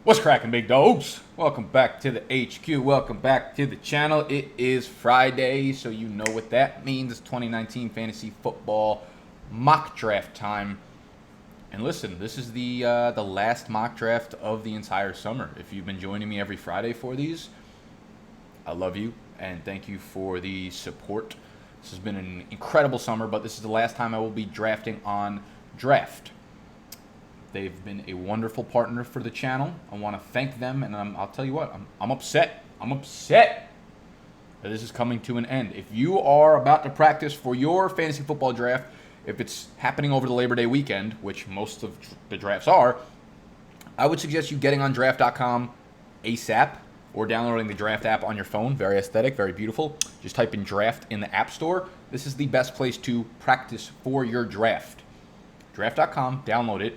What's cracking, big dogs? Welcome back to the HQ. Welcome back to the channel. It is Friday, so you know what that means. It's 2019 fantasy football mock draft time. And listen, this is the last mock draft of the entire summer. If you've been joining me every Friday for these, I love you and thank you for the support. This has been an incredible summer, but this is the last time I will be drafting on Draft. They've been a wonderful partner for the channel. I want to thank them, and I'll tell you what, I'm upset. I'm upset that this is coming to an end. If you are about to practice for your fantasy football draft, if it's happening over the Labor Day weekend, which most of the drafts are, I would suggest you getting on draft.com ASAP or downloading the Draft app on your phone. Very aesthetic, very beautiful. Just type in Draft in the App Store. This is the best place to practice for your draft. Draft.com, download it.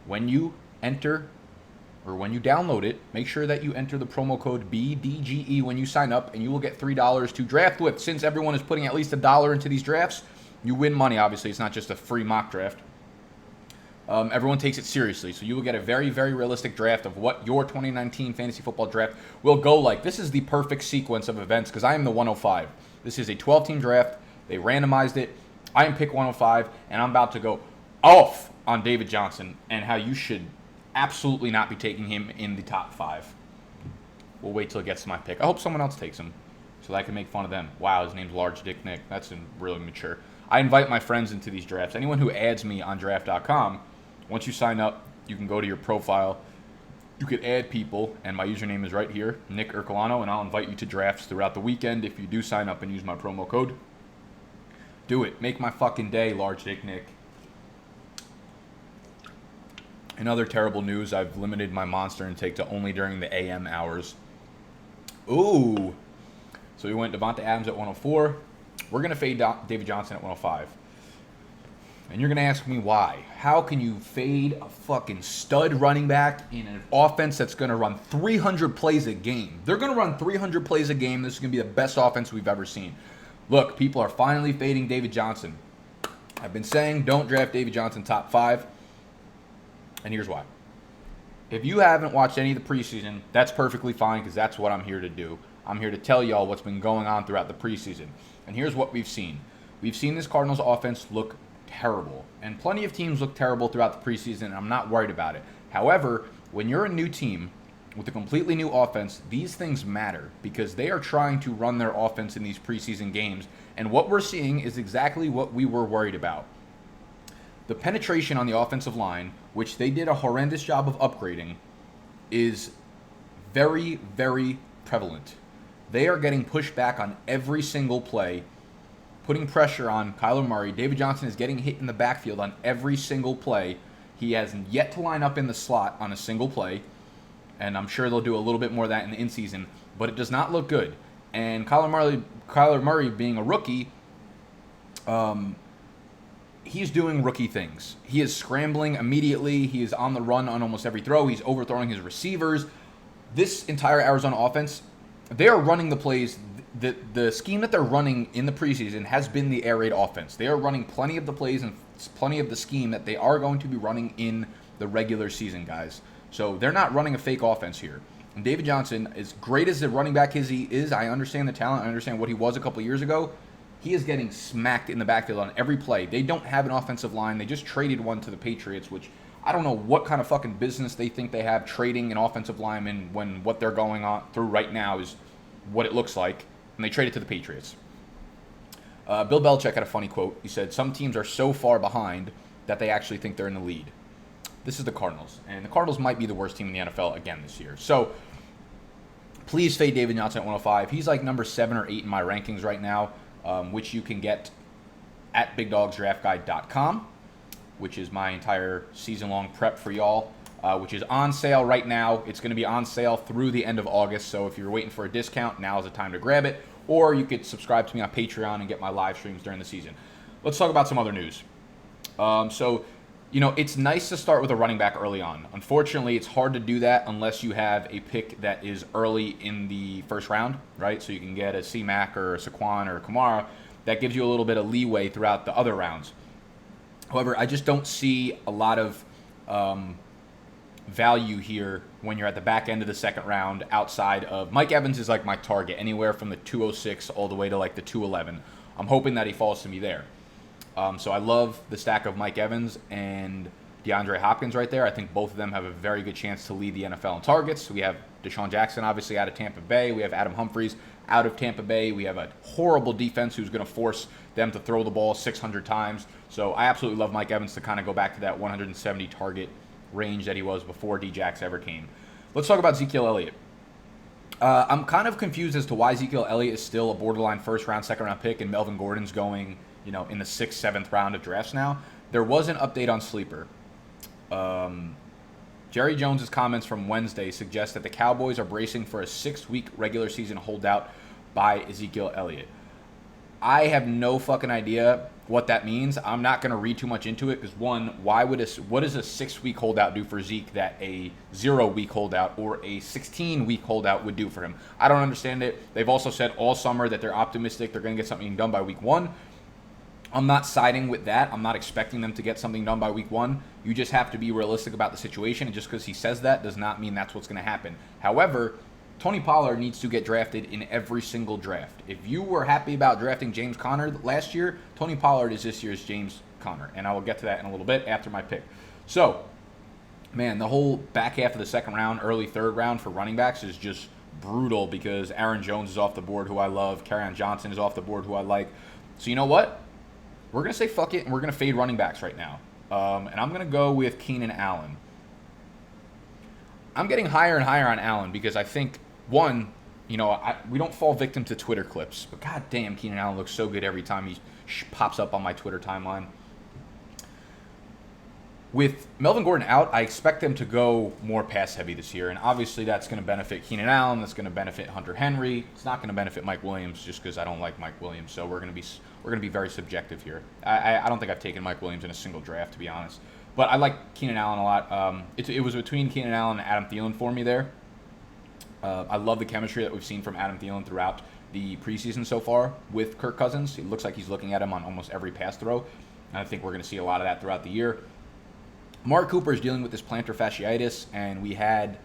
When you enter, or when you download it, make sure that you enter the promo code BDGE when you sign up, and you will get $3 to draft with. Since everyone is putting at least $1 into these drafts, you win money, obviously. It's not just a free mock draft. Everyone takes it seriously, so you will get a very, very realistic draft of what your 2019 fantasy football draft will go like. This is the perfect sequence of events because I am the 105. This is a 12-team draft. They randomized it. I am pick 105, and I'm about to go off on David Johnson and how you should absolutely not be taking him in the top 5. We'll wait till it gets to my pick. I hope someone else takes him so that I can make fun of them. Wow, his name's Large Dick Nick. That's really mature. I invite my friends into these drafts. Anyone who adds me on draft.com, once you sign up, you can go to your profile. You can add people, and my username is right here, Nick Ercolano, and I'll invite you to drafts throughout the weekend if you do sign up and use my promo code. Do it. Make my fucking day, Large Dick Nick. In other terrible news, I've limited my Monster intake to only during the AM hours. Ooh. So we went Devonta Adams at 104. We're going to fade David Johnson at 105. And you're going to ask me why. How can you fade a fucking stud running back in an offense that's going to run 300 plays a game? They're going to run 300 plays a game. This is going to be the best offense we've ever seen. Look, people are finally fading David Johnson. I've been saying don't draft David Johnson top 5. And here's why. If you haven't watched any of the preseason, that's perfectly fine because that's what I'm here to do. I'm here to tell y'all what's been going on throughout the preseason. And here's what we've seen. We've seen this Cardinals offense look terrible. And plenty of teams look terrible throughout the preseason, and I'm not worried about it. However, when you're a new team with a completely new offense, these things matter because they are trying to run their offense in these preseason games. And what we're seeing is exactly what we were worried about. The penetration on the offensive line, which they did a horrendous job of upgrading, is very, very prevalent. They are getting pushed back on every single play, putting pressure on Kyler Murray. David Johnson is getting hit in the backfield on every single play. He has yet to line up in the slot on a single play, and I'm sure they'll do a little bit more of that in the in-season, but it does not look good. And Kyler Murray being a rookie, he's doing rookie things. He is scrambling immediately. He is on the run on almost every throw. He's overthrowing his receivers. This entire Arizona offense, they are running the plays. The scheme that they're running in the preseason has been the air raid offense. They are running plenty of the plays and plenty of the scheme that they are going to be running in the regular season, guys. So they're not running a fake offense here. And David Johnson, as great as a running back as he is, I understand the talent. I understand what he was a couple years ago. He is getting smacked in the backfield on every play. They don't have an offensive line. They just traded one to the Patriots, which I don't know what kind of fucking business they think they have trading an offensive lineman when what they're going on through right now is what it looks like. And they traded to the Patriots. Bill Belichick had a funny quote. He said, some teams are so far behind that they actually think they're in the lead. This is the Cardinals. And the Cardinals might be the worst team in the NFL again this year. So please fade David Johnson at 105. He's like number 7 or 8 in my rankings right now. Which you can get at BigDogsDraftGuide.com, which is my entire season-long prep for y'all, which is on sale right now. It's going to be on sale through the end of August, so if you're waiting for a discount, now is the time to grab it. Or you could subscribe to me on Patreon and get my live streams during the season. Let's talk about some other news. It's nice to start with a running back early on. Unfortunately, it's hard to do that unless you have a pick that is early in the first round, right? So you can get a C-Mac or a Saquon or a Kamara. That gives you a little bit of leeway throughout the other rounds. However, I just don't see a lot of value here when you're at the back end of the second round outside of Mike Evans is like my target, anywhere from the 206 all the way to like the 211. I'm hoping that he falls to me there. So I love the stack of Mike Evans and DeAndre Hopkins right there. I think both of them have a very good chance to lead the NFL in targets. We have Deshaun Jackson obviously out of Tampa Bay. We have Adam Humphries out of Tampa Bay. We have a horrible defense who's going to force them to throw the ball 600 times. So I absolutely love Mike Evans to kind of go back to that 170 target range that he was before D-Jax ever came. Let's talk about Ezekiel Elliott. I'm kind of confused as to why Ezekiel Elliott is still a borderline first round, second round pick, and Melvin Gordon's going, in the 6th, 7th round of drafts now. There was an update on Sleeper. Jerry Jones's comments from Wednesday suggest that the Cowboys are bracing for a 6-week regular season holdout by Ezekiel Elliott. I have no fucking idea what that means. I'm not going to read too much into it because, one, what does a 6-week holdout do for Zeke that a 0-week holdout or a 16-week holdout would do for him? I don't understand it. They've also said all summer that they're optimistic they're going to get something done by week 1. I'm not siding with that. I'm not expecting them to get something done by week 1. You just have to be realistic about the situation, and just because he says that does not mean that's what's going to happen. However, Tony Pollard needs to get drafted in every single draft. If you were happy about drafting James Conner last year, Tony Pollard is this year's James Conner, and I will get to that in a little bit after my pick. So, man, the whole back half of the second round, early third round for running backs is just brutal because Aaron Jones is off the board, who I love. Kerryon Johnson is off the board, who I like. So you know what? We're going to say fuck it, and we're going to fade running backs right now. And I'm going to go with Keenan Allen. I'm getting higher and higher on Allen because I think, one, we don't fall victim to Twitter clips. But goddamn, Keenan Allen looks so good every time he pops up on my Twitter timeline. With Melvin Gordon out, I expect them to go more pass-heavy this year. And obviously that's going to benefit Keenan Allen. That's going to benefit Hunter Henry. It's not going to benefit Mike Williams just because I don't like Mike Williams. So we're going to be very subjective here. I don't think I've taken Mike Williams in a single draft, to be honest. But I like Keenan Allen a lot. It was between Keenan Allen and Adam Thielen for me there. I love the chemistry that we've seen from Adam Thielen throughout the preseason so far with Kirk Cousins. It looks like he's looking at him on almost every pass throw. And I think we're going to see a lot of that throughout the year. Mark Cooper is dealing with this plantar fasciitis, and we had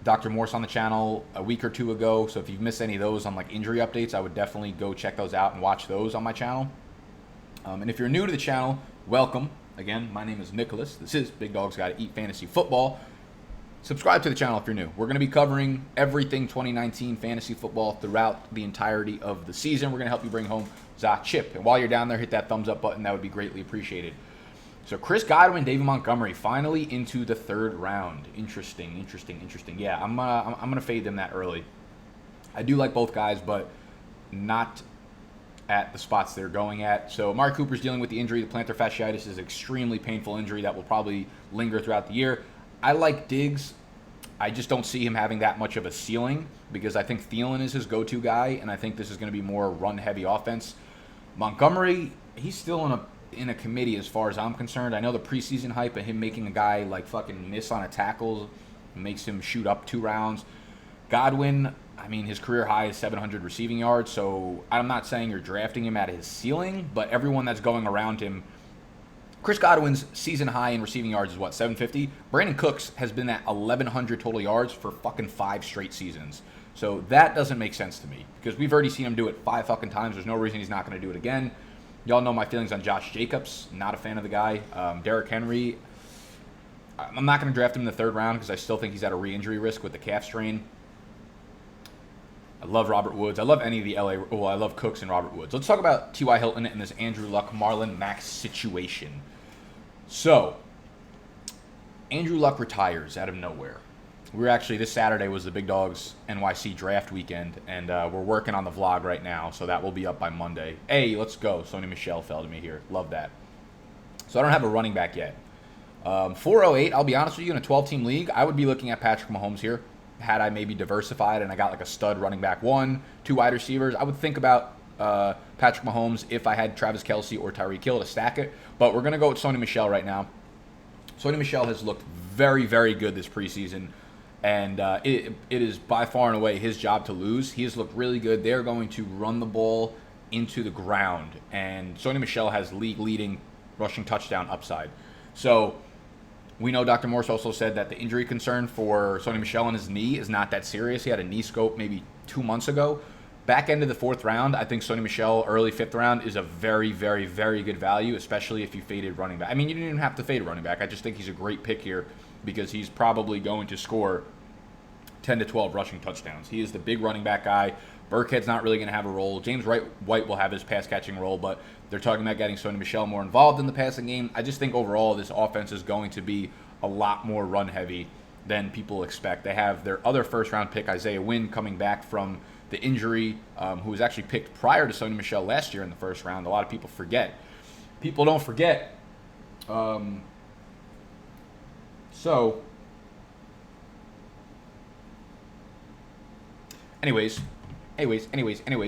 Dr. Morse on the channel a week or two ago. So if you've missed any of those on like injury updates, I would definitely go check those out and watch those on my channel. And if you're new to the channel, welcome. Again, my name is Nicholas. This is Big Dog's Gotta Eat Fantasy Football. Subscribe to the channel if you're new. We're going to be covering everything 2019 fantasy football throughout the entirety of the season. We're going to help you bring home the chip. And while you're down there, hit that thumbs up button. That would be greatly appreciated. So Chris Godwin, David Montgomery, finally into the third round. Interesting. Yeah, I'm gonna fade them that early. I do like both guys, but not at the spots they're going at. So Amari Cooper's dealing with the injury. The plantar fasciitis is an extremely painful injury that will probably linger throughout the year. I like Diggs. I just don't see him having that much of a ceiling because I think Thielen is his go-to guy, and I think this is going to be more run-heavy offense. Montgomery, he's still in a committee as far as I'm concerned. I know the preseason hype of him making a guy like fucking miss on a tackle makes him shoot up 2 rounds. Godwin, I mean, his career high is 700 receiving yards, so I'm not saying you're drafting him at his ceiling, but everyone that's going around him, Chris Godwin's season high in receiving yards is what, 750? Brandon Cooks has been at 1,100 total yards for fucking 5 straight seasons. So that doesn't make sense to me because we've already seen him do it 5 fucking times. There's no reason he's not going to do it again. Y'all know my feelings on Josh Jacobs. Not a fan of the guy. Derrick Henry, I'm not going to draft him in the 3rd round because I still think he's at a re-injury risk with the calf strain. I love Robert Woods. I love any of the I love Cooks and Robert Woods. Let's talk about T.Y. Hilton and this Andrew Luck, Marlon Mack situation. So, Andrew Luck retires out of nowhere. This Saturday was the Big Dogs NYC draft weekend, and we're working on the vlog right now, so that will be up by Monday. Hey, let's go. Sony Michel fell to me here. Love that. So I don't have a running back yet. 408, I'll be honest with you, in a 12-team league, I would be looking at Patrick Mahomes here. Had I maybe diversified and I got like a stud running back 1, 2 wide receivers, I would think about Patrick Mahomes if I had Travis Kelce or Tyreek Hill to stack it. But we're going to go with Sony Michel right now. Sony Michel has looked very, very good this preseason. And it is by far and away his job to lose. He has looked really good. They're going to run the ball into the ground. And Sony Michel has league-leading rushing touchdown upside. So We know Dr. Morse also said that the injury concern for Sony Michel on his knee is not that serious. He had a knee scope maybe 2 months ago. Back end of the 4th round, I think Sony Michel, early 5th round, is a very, very, very good value, especially if you faded running back. I mean, you didn't even have to fade running back. I just think he's a great pick here because he's probably going to score 10 to 12 rushing touchdowns. He is the big running back guy. Burkhead's not really going to have a role. James White will have his pass-catching role, but they're talking about getting Sony Michel more involved in the passing game. I just think overall this offense is going to be a lot more run-heavy than people expect. They have their other first-round pick, Isaiah Wynn, coming back from the injury, who was actually picked prior to Sony Michel last year in the first round. A lot of people forget. People don't forget. Anyways,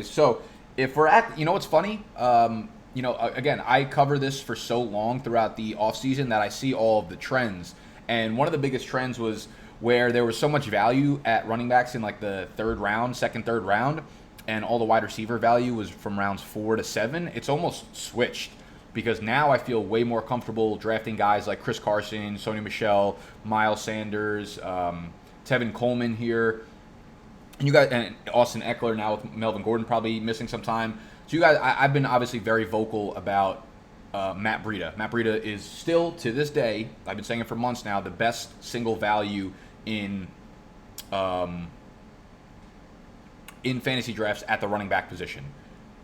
so if we're at, you know what's funny? Again, I cover this for so long throughout the offseason that I see all of the trends. And one of the biggest trends was where there was so much value at running backs in like the second, third round, and all the wide receiver value was from rounds 4 to 7. It's almost switched because now I feel way more comfortable drafting guys like Chris Carson, Sony Michel, Miles Sanders, Tevin Coleman here. And you guys, and Austin Eckler now with Melvin Gordon probably missing some time. So you guys, I've been obviously very vocal about Matt Breida. Matt Breida is still, to this day, I've been saying it for months now, the best single value in fantasy drafts at the running back position.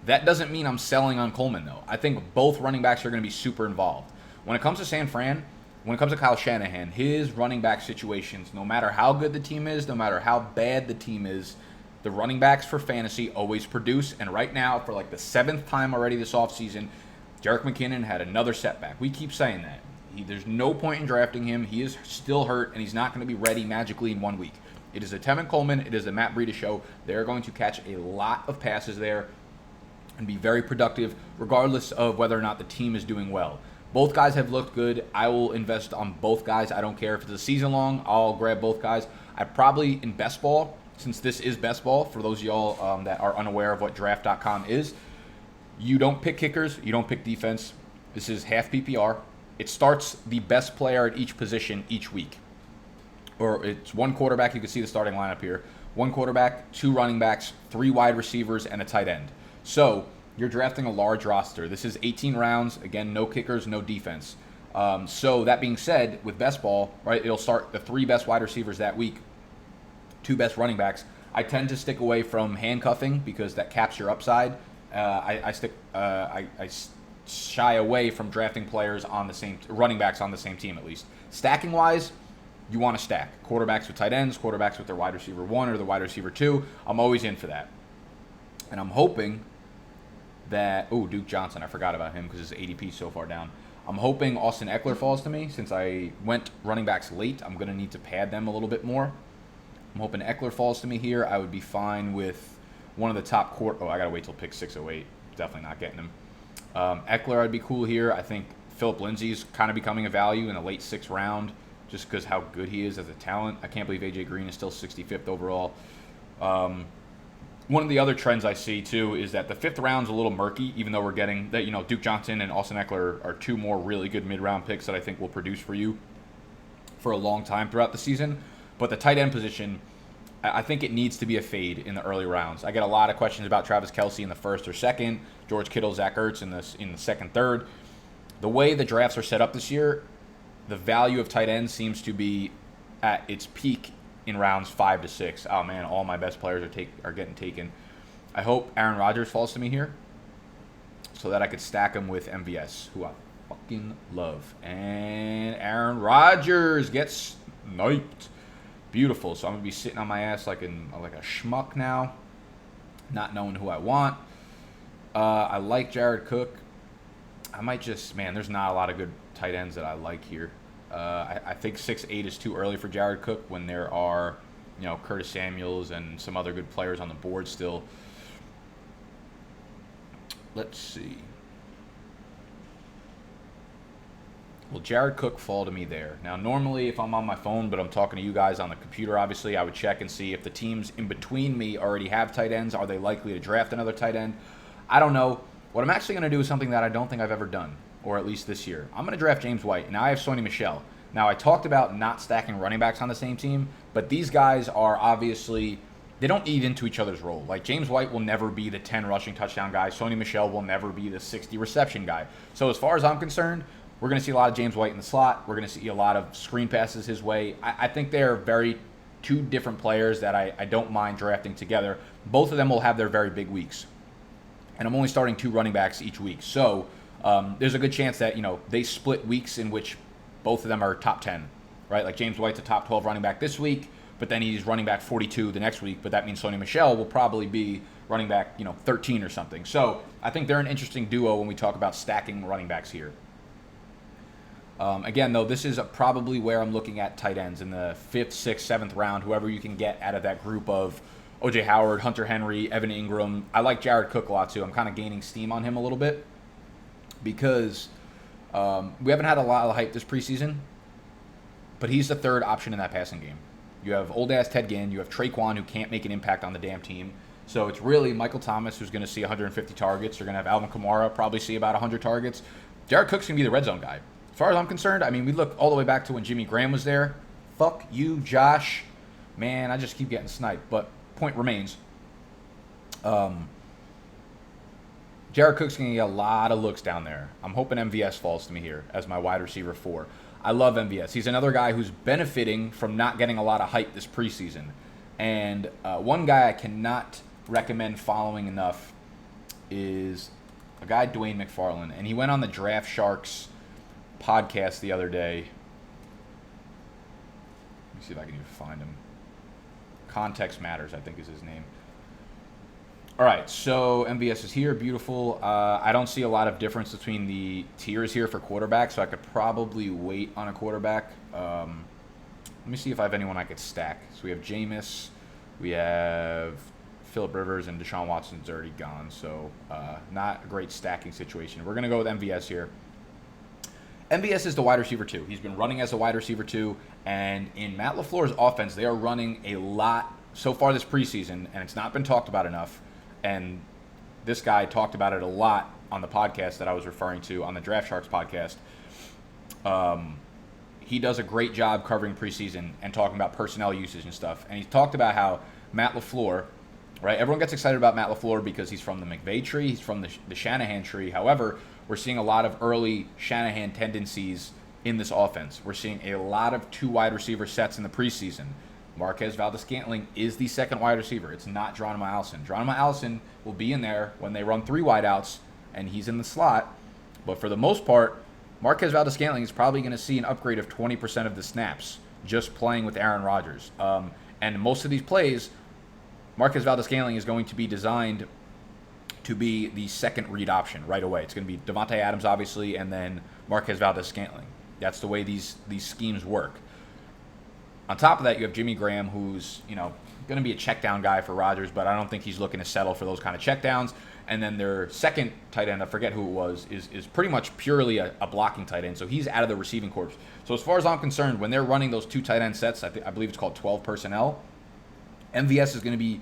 That doesn't mean I'm selling on Coleman, though. I think both running backs are going to be super involved. When it comes to San Fran, when it comes to Kyle Shanahan, his running back situations, no matter how good the team is, no matter how bad the team is, the running backs for fantasy always produce. And right now, for like the 7th time already this offseason, Jerick McKinnon had another setback. We keep saying that. There's no point in drafting him. He is still hurt, and he's not going to be ready magically in 1 week. It is a Tevin Coleman. It is a Matt Breida show. They're going to catch a lot of passes there and be very productive, regardless of whether or not the team is doing well. Both guys have looked good. I will invest on both guys. I don't care if it's a season long. I'll grab both guys. I probably, in best ball, since this is best ball, for those of y'all that are unaware of what draft.com is, you don't pick kickers. You don't pick defense. This is half PPR. It starts the best player at each position each week. Or it's one quarterback. You can see the starting lineup here. One quarterback, 2 running backs, 3 wide receivers, and a tight end. So you're drafting a large roster. This is 18 rounds. Again, no kickers, no defense. So that being said, with best ball, right, it'll start the 3 best wide receivers that week, 2 best running backs. I tend to stick away from handcuffing because that caps your upside. I shy away from drafting players on the same running backs on the same team at least. Stacking wise, you want to stack quarterbacks with tight ends, quarterbacks with their wide receiver 1 or the wide receiver 2. I'm always in for that, and I'm hoping that Duke Johnson, I forgot about him because his ADP is so far down. I'm hoping Austin Eckler falls to me since I went running backs late. I'm going to need to pad them a little bit more. I'm hoping Eckler falls to me here. I would be fine with one of the top I got to wait till pick 608. Definitely not getting him. Eckler, I'd be cool here. I think Phillip Lindsay's kind of becoming a value in the late 6th round just because how good he is as a talent. I can't believe A.J. Green is still 65th overall. One of the other trends I see, too, is that the 5th round's a little murky, even though we're getting that, Duke Johnson and Austin Eckler are 2 more really good mid-round picks that I think will produce for you for a long time throughout the season. But the tight end position, I think it needs to be a fade in the early rounds. I get a lot of questions about Travis Kelce in the 1st or 2nd, George Kittle, Zach Ertz in the 2nd, 3rd. The way the drafts are set up this year, the value of tight ends seems to be at its peak in rounds 5 to 6. Oh man, all my best players are getting taken. I hope Aaron Rodgers falls to me here so that I could stack him with MVS, who I fucking love. And Aaron Rodgers gets sniped. Beautiful. So I'm gonna be sitting on my ass like a schmuck now, not knowing who I want. I like Jared Cook. I might there's not a lot of good tight ends that I like here. I think 6'8" is too early for Jared Cook when there are, Curtis Samuels and some other good players on the board still. Let's see. Will Jared Cook fall to me there? Now, normally if I'm on my phone, but I'm talking to you guys on the computer, obviously, I would check and see if the teams in between me already have tight ends. Are they likely to draft another tight end? I don't know. What I'm actually going to do is something that I don't think I've ever done, or at least this year. I'm going to draft James White, and I have Sony Michel. Now, I talked about not stacking running backs on the same team, but these guys are obviously, they don't eat into each other's role. Like, James White will never be the 10 rushing touchdown guy. Sony Michel will never be the 60 reception guy. So as far as I'm concerned, we're going to see a lot of James White in the slot. We're going to see a lot of screen passes his way. I think they're very two different players that I don't mind drafting together. Both of them will have their very big weeks. And I'm only starting 2 running backs each week. So there's a good chance that, they split weeks in which both of them are top 10, right? Like James White's a top 12 running back this week, but then he's running back 42 the next week. But that means Sony Michel will probably be running back, 13 or something. So I think they're an interesting duo when we talk about stacking running backs here. Again, though, this is probably where I'm looking at tight ends in the 5th, 6th, 7th round, whoever you can get out of that group of O.J. Howard, Hunter Henry, Evan Ingram. I like Jared Cook a lot, too. I'm kind of gaining steam on him a little bit because we haven't had a lot of hype this preseason, but he's the 3rd option in that passing game. You have old-ass Ted Ginn. You have Traquan, who can't make an impact on the damn team. So it's really Michael Thomas, who's going to see 150 targets. You're going to have Alvin Kamara probably see about 100 targets. Jared Cook's going to be the red zone guy. As far as I'm concerned, we look all the way back to when Jimmy Graham was there. Fuck you, Josh. Man, I just keep getting sniped. But point remains. Jared Cook's going to get a lot of looks down there. I'm hoping MVS falls to me here as my wide receiver 4. I love MVS. He's another guy who's benefiting from not getting a lot of hype this preseason. And one guy I cannot recommend following enough is a guy, Dwayne McFarland. And he went on the Draft Sharks podcast the other day. Let me see if I can even find him. Context Matters, I think is his name. All right, so MVS is here. Beautiful. I don't see a lot of difference between the tiers here for quarterback, so I could probably wait on a quarterback. Let me see if I have anyone I could stack. So we have Jameis. We have Phillip Rivers, and Deshaun Watson's already gone, so not a great stacking situation. We're going to go with MVS here. MVS is the wide receiver 2. He's been running as a wide receiver 2, and in Matt LaFleur's offense, they are running a lot so far this preseason, and it's not been talked about enough. And this guy talked about it a lot on the podcast that I was referring to, on the Draft Sharks podcast. He does a great job covering preseason and talking about personnel usage and stuff. And he talked about how Matt LaFleur, right? Everyone gets excited about Matt LaFleur because he's from the McVay tree. He's from the Shanahan tree. However, we're seeing a lot of early Shanahan tendencies in this offense. We're seeing a lot of 2 wide receiver sets in the preseason. Marquez Valdes-Scantling is the 2nd wide receiver. It's not Geronimo Allison. Geronimo Allison will be in there when they run 3 wideouts, and he's in the slot. But for the most part, Marquez Valdes-Scantling is probably going to see an upgrade of 20% of the snaps just playing with Aaron Rodgers. And most of these plays, Marquez Valdes-Scantling is going to be designed to be the 2nd read option right away. It's going to be Devontae Adams, obviously, and then Marquez Valdes-Scantling. That's the way these schemes work. On top of that, you have Jimmy Graham, who's, going to be a check down guy for Rodgers, but I don't think he's looking to settle for those kind of check downs. And then their 2nd tight end, I forget who it was, is pretty much purely a blocking tight end. So he's out of the receiving corps. So as far as I'm concerned, when they're running those 2 tight end sets, I believe it's called 12 personnel, MVS is going to be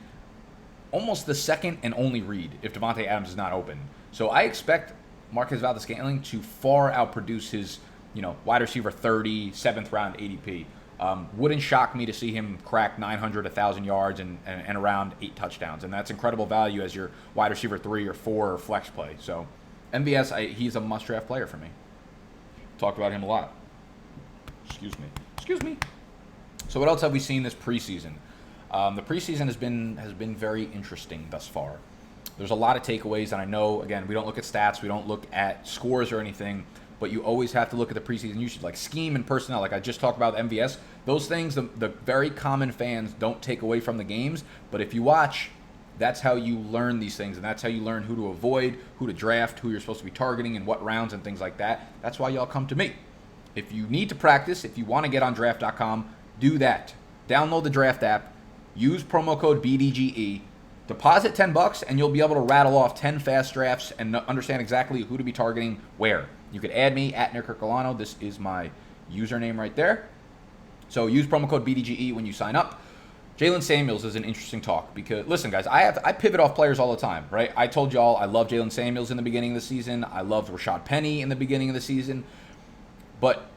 almost the 2nd and only read if Devontae Adams is not open. So I expect Marquez Valdes-Scantling to far outproduce his, wide receiver 30, 7th round ADP. Wouldn't shock me to see him crack 900, 1,000 yards and around 8 touchdowns. And that's incredible value as your wide receiver 3 or 4 or flex play. So MVS, he's a must-draft player for me. Talked about him a lot. Excuse me. So what else have we seen this preseason? The preseason has been very interesting thus far. There's a lot of takeaways, and I know, again, we don't look at stats, we don't look at scores or anything, but you always have to look at the preseason usage, like scheme and personnel, like I just talked about MVS. Those things, the very common fans don't take away from the games, but if you watch, that's how you learn these things, and that's how you learn who to avoid, who to draft, who you're supposed to be targeting, and what rounds and things like that. That's why y'all come to me. If you need to practice, if you want to get on draft.com, do that. Download the draft app, use promo code BDGE, deposit $10, and you'll be able to rattle off 10 fast drafts and understand exactly who to be targeting where. You could add me at Nick Herculano. This is my username right there. So use promo code BDGE when you sign up. Jalen Samuels is an interesting talk because, listen, guys, I pivot off players all the time, right? I told y'all I love Jalen Samuels in the beginning of the season. I loved Rashad Penny in the beginning of the season. But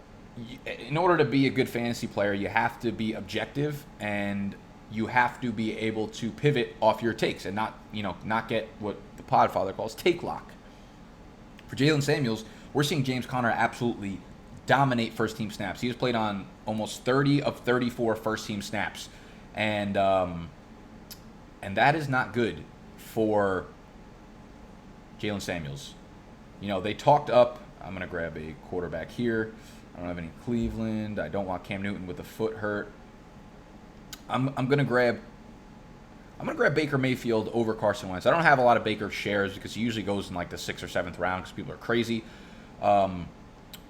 in order to be a good fantasy player, you have to be objective and you have to be able to pivot off your takes and not get what the Podfather calls take lock. For Jalen Samuels, we're seeing James Conner absolutely dominate first-team snaps. He has played on almost 30 of 34 first-team snaps, and that is not good for Jalen Samuels. They talked up. I'm going to grab a quarterback here. I don't have any Cleveland. I don't want Cam Newton with a foot hurt. I'm going to grab Baker Mayfield over Carson Wentz. I don't have a lot of Baker shares because he usually goes in like the 6th or 7th round because people are crazy.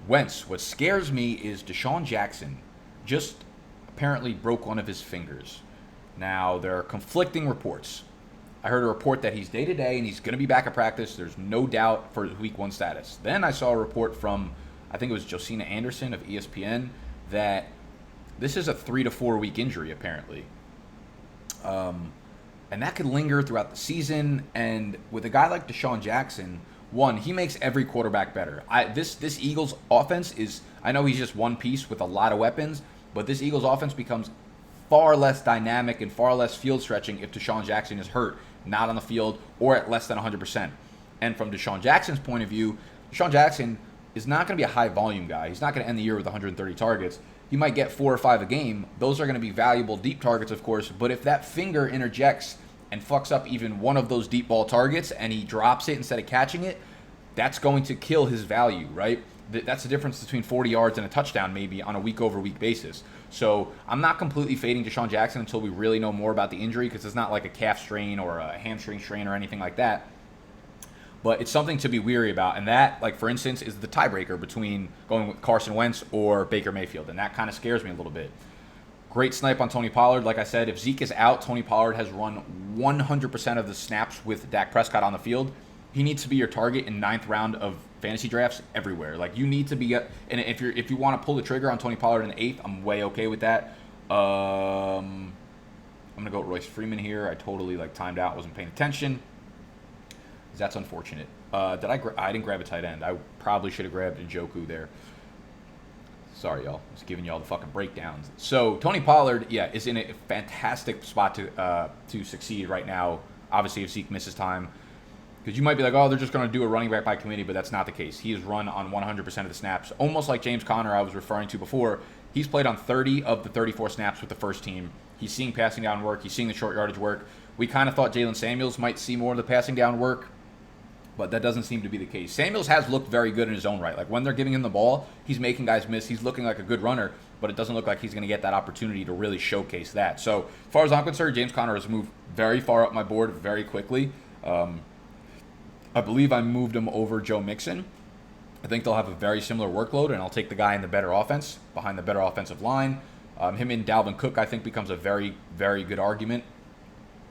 Wentz, what scares me is Deshaun Jackson just apparently broke one of his fingers. Now, there are conflicting reports. I heard a report that he's day-to-day and he's going to be back at practice. There's no doubt for his Week 1 status. Then I saw a report from, I think it was Josina Anderson of ESPN, that this is a 3 to 4 week injury, apparently. And that could linger throughout the season. And with a guy like Deshaun Jackson, one, he makes every quarterback better. This Eagles offense is, I know he's just one piece with a lot of weapons, but this Eagles offense becomes far less dynamic and far less field stretching if Deshaun Jackson is hurt, not on the field, or at less than 100%. And from Deshaun Jackson's point of view, Deshaun Jackson is not going to be a high volume guy. He's not going to end the year with 130 targets. He might get 4 or 5 a game. Those are going to be valuable deep targets, of course. But if that finger interjects and fucks up even one of those deep ball targets and he drops it instead of catching it, that's going to kill his value, right? That's the difference between 40 yards and a touchdown maybe on a week-over-week basis. So I'm not completely fading Deshaun Jackson until we really know more about the injury because it's not like a calf strain or a hamstring strain or anything like that. But it's something to be weary about. And that, like, for instance, is the tiebreaker between going with Carson Wentz or Baker Mayfield. And that kind of scares me a little bit. Great snipe on Tony Pollard. Like I said, if Zeke is out, Tony Pollard has run 100% of the snaps with Dak Prescott on the field. He needs to be your target in 9th round of fantasy drafts everywhere. Like, you need to be, and if you want to pull the trigger on Tony Pollard in the 8th, I'm way okay with that. I'm gonna go with Royce Freeman here. I totally timed out, wasn't paying attention. That's unfortunate. I didn't grab a tight end. I probably should have grabbed Njoku there. Sorry, y'all. Just giving y'all the fucking breakdowns. So Tony Pollard, is in a fantastic spot to succeed right now. Obviously, if Zeke misses time, because you might be like, oh, they're just going to do a running back by committee, but that's not the case. He has run on 100% of the snaps, almost like James Conner I was referring to before. He's played on 30 of the 34 snaps with the first team. He's seeing passing down work. He's seeing the short yardage work. We kind of thought Jalen Samuels might see more of the passing down work, but that doesn't seem to be the case. Samuels has looked very good in his own right. Like, when they're giving him the ball, he's making guys miss. He's looking like a good runner, but it doesn't look like he's going to get that opportunity to really showcase that. So, as far as I'm concerned, James Conner has moved very far up my board very quickly. I believe I moved him over Joe Mixon. I think they'll have a very similar workload, and I'll take the guy in the better offense, behind the better offensive line. Him and Dalvin Cook, I think, becomes a very, very good argument.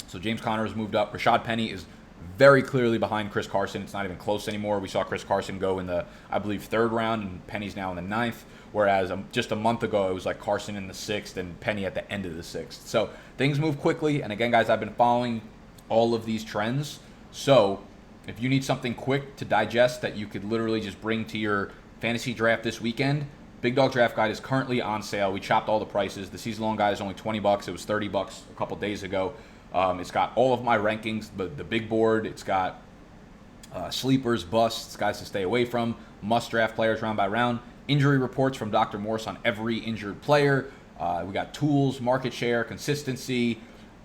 So James Conner has moved up. Rashad Penny is very clearly behind Chris Carson. It's not even close anymore. We saw Chris Carson go in the, I believe, 3rd round, and Penny's now in the 9th, whereas just a month ago it was like Carson in the 6th and Penny at the end of the 6th. So things move quickly, and again, guys, I've been following all of these trends. So if you need something quick to digest that you could literally just bring to your fantasy draft this weekend, Big Dog Draft Guide is currently on sale. We chopped all the prices. The season-long guide is only $20. It was $30 a couple days ago. It's got all of my rankings, the big board. It's got sleepers, busts, guys to stay away from, must-draft players round by round, injury reports from Dr. Morse on every injured player. We got tools, market share, consistency,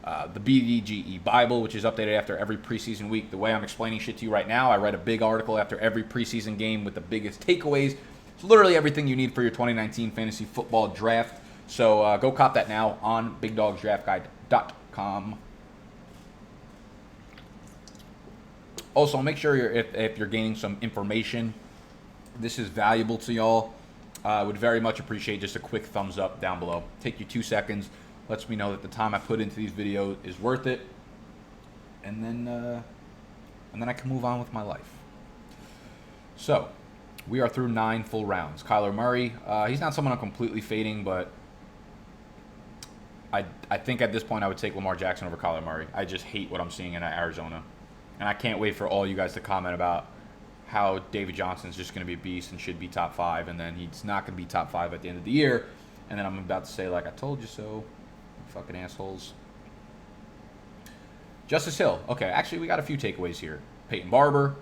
the BDGE Bible, which is updated after every preseason week. The way I'm explaining shit to you right now, I write a big article after every preseason game with the biggest takeaways. It's literally everything you need for your 2019 fantasy football draft. So go cop that now on BigDogsDraftGuide.com. Also, make sure if you're gaining some information, this is valuable to y'all. I would very much appreciate just a quick thumbs up down below. Take you 2 seconds. Lets me know that the time I put into these videos is worth it. And then I can move on with my life. So, we are through 9 full rounds. Kyler Murray, he's not someone I'm completely fading, but I think at this point I would take Lamar Jackson over Kyler Murray. I just hate what I'm seeing in Arizona. And I can't wait for all you guys to comment about how David Johnson's just going to be a beast and should be top 5, and then he's not going to be top 5 at the end of the year. And then I'm about to say, like, I told you so, you fucking assholes. Justice Hill. Okay, actually, we got a few takeaways here. Peyton Barber,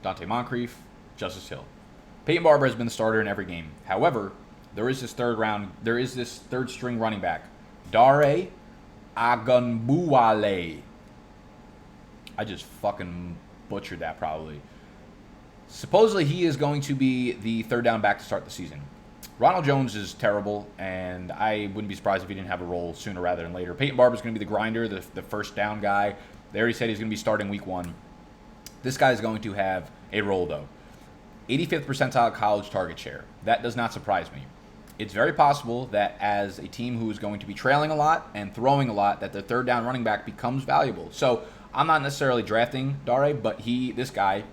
Dante Moncrief, Justice Hill. Peyton Barber has been the starter in every game. However, there is this third string running back, Dare Agunbuale. I just fucking butchered that probably. Supposedly he is going to be the third down back to start the season. Ronald Jones is terrible, and I wouldn't be surprised if he didn't have a role sooner rather than later. Peyton Barber is going to be the grinder, the first down guy. They already said he's going to be starting week 1. This guy is going to have a role, though. 85th percentile college target share. That does not surprise me. It's very possible that as a team who is going to be trailing a lot and throwing a lot, that the third down running back becomes valuable. So I'm not necessarily drafting Dare, but this guy,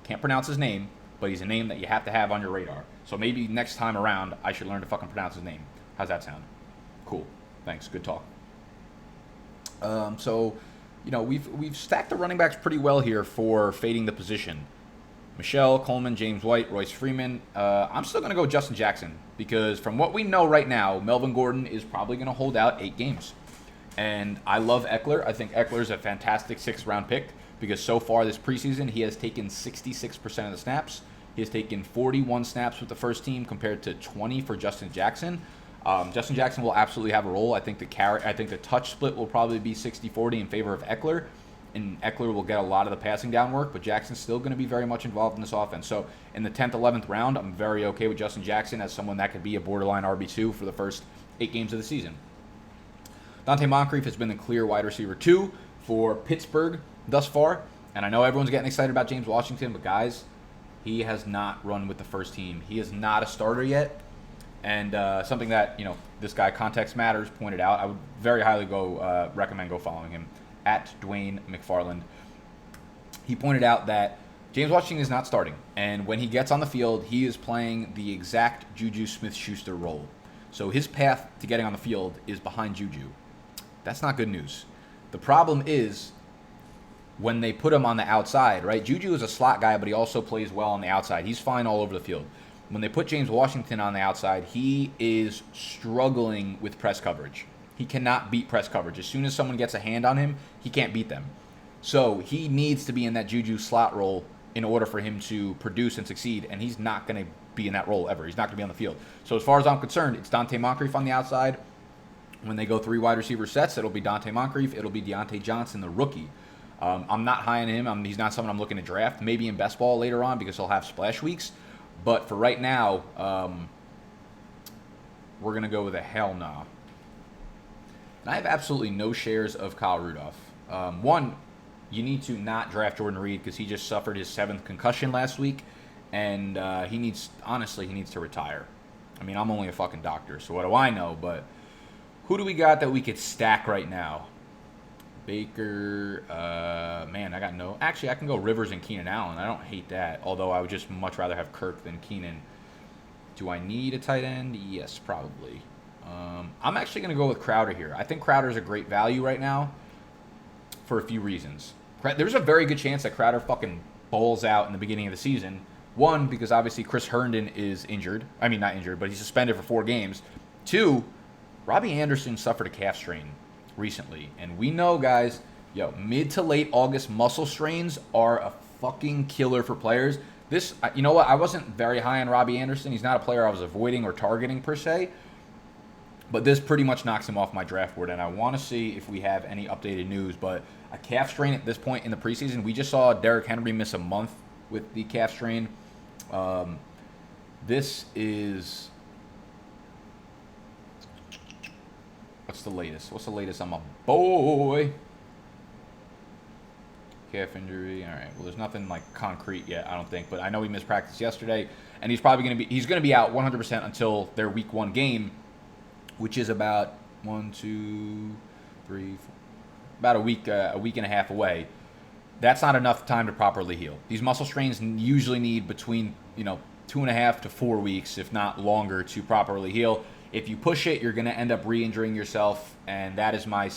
can't pronounce his name, but he's a name that you have to have on your radar. So maybe next time around, I should learn to fucking pronounce his name. How's that sound? Cool. Thanks. Good talk. So, we've stacked the running backs pretty well here for fading the position. Michel, Coleman, James White, Royce Freeman. I'm still going to go Justin Jackson because from what we know right now, Melvin Gordon is probably going to hold out 8 games. And I love Eckler. I think Eckler is a fantastic 6th-round pick because so far this preseason, he has taken 66% of the snaps. He has taken 41 snaps with the first team compared to 20 for Justin Jackson. Justin Jackson will absolutely have a role. I think the touch split will probably be 60-40 in favor of Eckler. And Eckler will get a lot of the passing down work, but Jackson's still going to be very much involved in this offense. So in the 10th, 11th round, I'm very okay with Justin Jackson as someone that could be a borderline RB2 for the first 8 games of the season. Dante Moncrief has been the clear wide receiver 2 for Pittsburgh thus far. And I know everyone's getting excited about James Washington, but guys, he has not run with the first team. He is not a starter yet. And something that, this guy, Context Matters, pointed out, I would very highly recommend go following him, at Dwayne McFarland. He pointed out that James Washington is not starting, and when he gets on the field, he is playing the exact Juju Smith-Schuster role. So his path to getting on the field is behind Juju. That's not good news. The problem is when they put him on the outside, right? Juju is a slot guy, but he also plays well on the outside. He's fine all over the field. When they put James Washington on the outside, he is struggling with press coverage. He cannot beat press coverage. As soon as someone gets a hand on him, he can't beat them. So he needs to be in that Juju slot role in order for him to produce and succeed, and he's not going to be in that role ever. He's not going to be on the field. So as far as I'm concerned, it's Dante Moncrief on the outside. When they go 3 wide receiver sets, it'll be Dante Moncrief. It'll be Deontay Johnson, the rookie. I'm not high on him. He's not someone I'm looking to draft. Maybe in best ball later on because he'll have splash weeks. But for right now, we're going to go with a hell no. And I have absolutely no shares of Kyle Rudolph. One, you need to not draft Jordan Reed because he just suffered his 7th concussion last week. And he needs to retire. I mean, I'm only a fucking doctor, so what do I know? But who do we got that we could stack right now? Baker, man, I got no. Actually, I can go Rivers and Keenan Allen. I don't hate that, although I would just much rather have Kirk than Keenan. Do I need a tight end? Yes, probably. I'm actually going to go with Crowder here. I think Crowder is a great value right now for a few reasons. There's a very good chance that Crowder fucking bowls out in the beginning of the season. One, because obviously Chris Herndon is injured. I mean, not injured, but he's suspended for 4 games. 2, Robbie Anderson suffered a calf strain recently. And we know, guys, mid to late August muscle strains are a fucking killer for players. This, you know what? I wasn't very high on Robbie Anderson. He's not a player I was avoiding or targeting per se. But this pretty much knocks him off my draft board, and I want to see if we have any updated news. But a calf strain at this point in the preseason, we just saw Derrick Henry miss a month with the calf strain. This is... What's the latest? What's the latest on my boy? Calf injury. All right. Well, there's nothing like concrete yet, I don't think. But I know he missed practice yesterday, and he's probably going to be out 100% until their week 1 game, which is about 1, 2, 3, 4, about a week and a half away. That's not enough time to properly heal. These muscle strains usually need between 2.5 to 4 weeks, if not longer, to properly heal. If you push it, you're going to end up re-injuring yourself, and that is my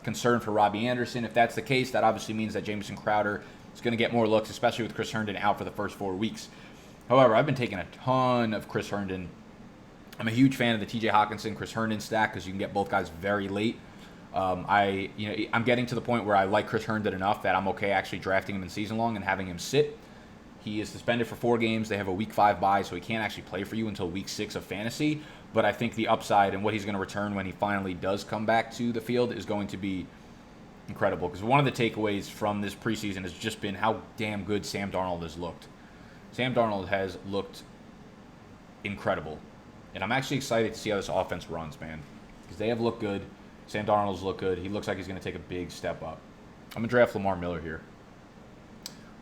concern for Robbie Anderson. If that's the case, that obviously means that Jamison Crowder is going to get more looks, especially with Chris Herndon out for the first 4 weeks. However, I've been taking a ton of Chris Herndon. I'm a huge fan of the TJ Hawkinson, Chris Herndon stack because you can get both guys very late. I'm getting to the point where I like Chris Herndon enough that I'm okay actually drafting him in season long and having him sit. He is suspended for 4 games. They have a week 5 bye, so he can't actually play for you until week 6 of fantasy. But I think the upside and what he's going to return when he finally does come back to the field is going to be incredible. Because one of the takeaways from this preseason has just been how damn good Sam Darnold has looked. Sam Darnold has looked incredible. And I'm actually excited to see how this offense runs, man. Because they have looked good. Sam Darnold's looked good. He looks like he's going to take a big step up. I'm going to draft Lamar Miller here.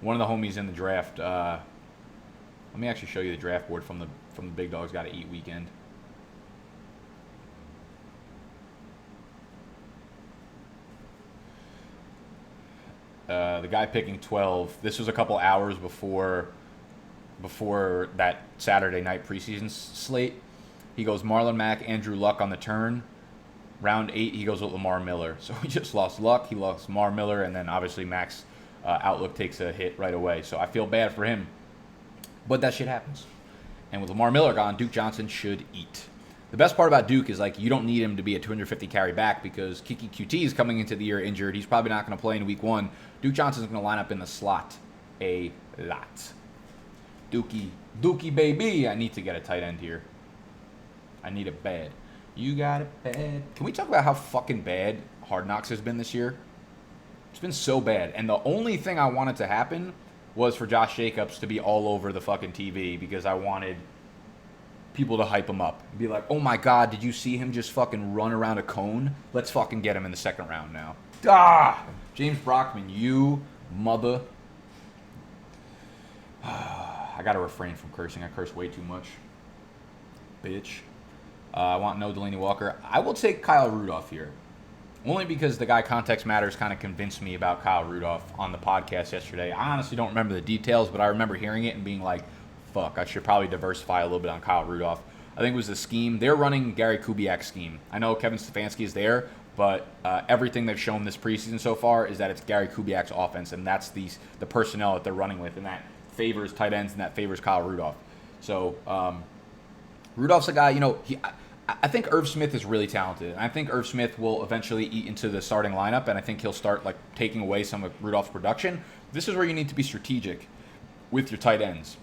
One of the homies in the draft. Let me actually show you the draft board from the Big Dogs Gotta Eat weekend. The guy picking 12. This was a couple hours before that Saturday night preseason slate. He goes Marlon Mack, Andrew Luck on the turn. Round 8, he goes with Lamar Miller. So he just lost Luck. He lost Lamar Miller, and then obviously Mack's outlook takes a hit right away. So I feel bad for him. But that shit happens. And with Lamar Miller gone, Duke Johnson should eat. The best part about Duke is, like, you don't need him to be a 250 carry back because Kiki QT is coming into the year injured. He's probably not going to play in week 1. Duke Johnson's going to line up in the slot a lot. Dookie baby. I need to get a tight end here. I need it bad. You got it bad. Can we talk about how fucking bad Hard Knocks has been this year? It's been so bad. And the only thing I wanted to happen was for Josh Jacobs to be all over the fucking TV because I wanted people to hype him up. Be like, oh my God, did you see him just fucking run around a cone? Let's fucking get him in the second round now. James Brockman, you mother. I gotta refrain from cursing. I curse way too much. Bitch. I want no Delaney Walker. I will take Kyle Rudolph here. Only because the guy Context Matters kind of convinced me about Kyle Rudolph on the podcast yesterday. I honestly don't remember the details, but I remember hearing it and being like, fuck, I should probably diversify a little bit on Kyle Rudolph. I think it was the scheme. They're running Gary Kubiak's scheme. I know Kevin Stefanski is there, but everything they've shown this preseason so far is that it's Gary Kubiak's offense, and that's the personnel that they're running with, and that favors tight ends and that favors Kyle Rudolph. So Rudolph's a guy, I think Irv Smith is really talented. And I think Irv Smith will eventually eat into the starting lineup, and I think he'll start taking away some of Rudolph's production. This is where you need to be strategic with your tight ends.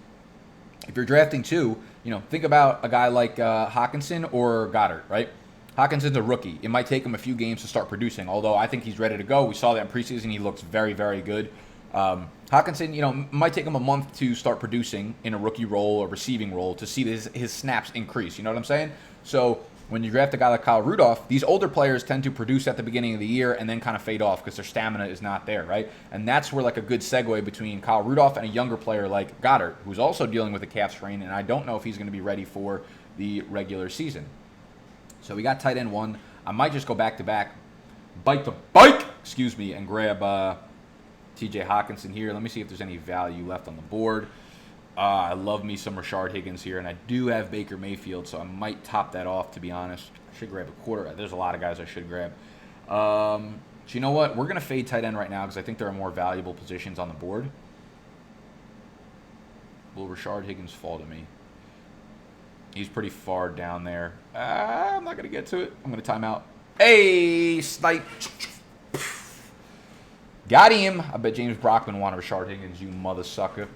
If you're drafting 2, think about a guy like Hawkinson or Goddard, right? Hawkinson's a rookie. It might take him a few games to start producing, although I think he's ready to go. We saw that in preseason. He looks very, very good. Hawkinson, might take him a month to start producing in a rookie role or receiving role to see his snaps increase. You know what I'm saying? So when you draft a guy like Kyle Rudolph, these older players tend to produce at the beginning of the year and then kind of fade off because their stamina is not there, right? And that's where a good segue between Kyle Rudolph and a younger player like Goddard, who's also dealing with a calf strain, and I don't know if he's going to be ready for the regular season. So we got tight end 1. I might just go back-to-back, bite the bike, and grab TJ Hawkinson here. Let me see if there's any value left on the board. I love me some Rashard Higgins here, and I do have Baker Mayfield, so I might top that off, to be honest. I should grab a quarter. There's a lot of guys I should grab. So you know what? We're going to fade tight end right now because I think there are more valuable positions on the board. Will Rashard Higgins fall to me? He's pretty far down there. I'm not going to get to it. I'm going to time out. Hey, snipe. Got him. I bet James Brockman wanted Rashard Higgins, you mother sucker.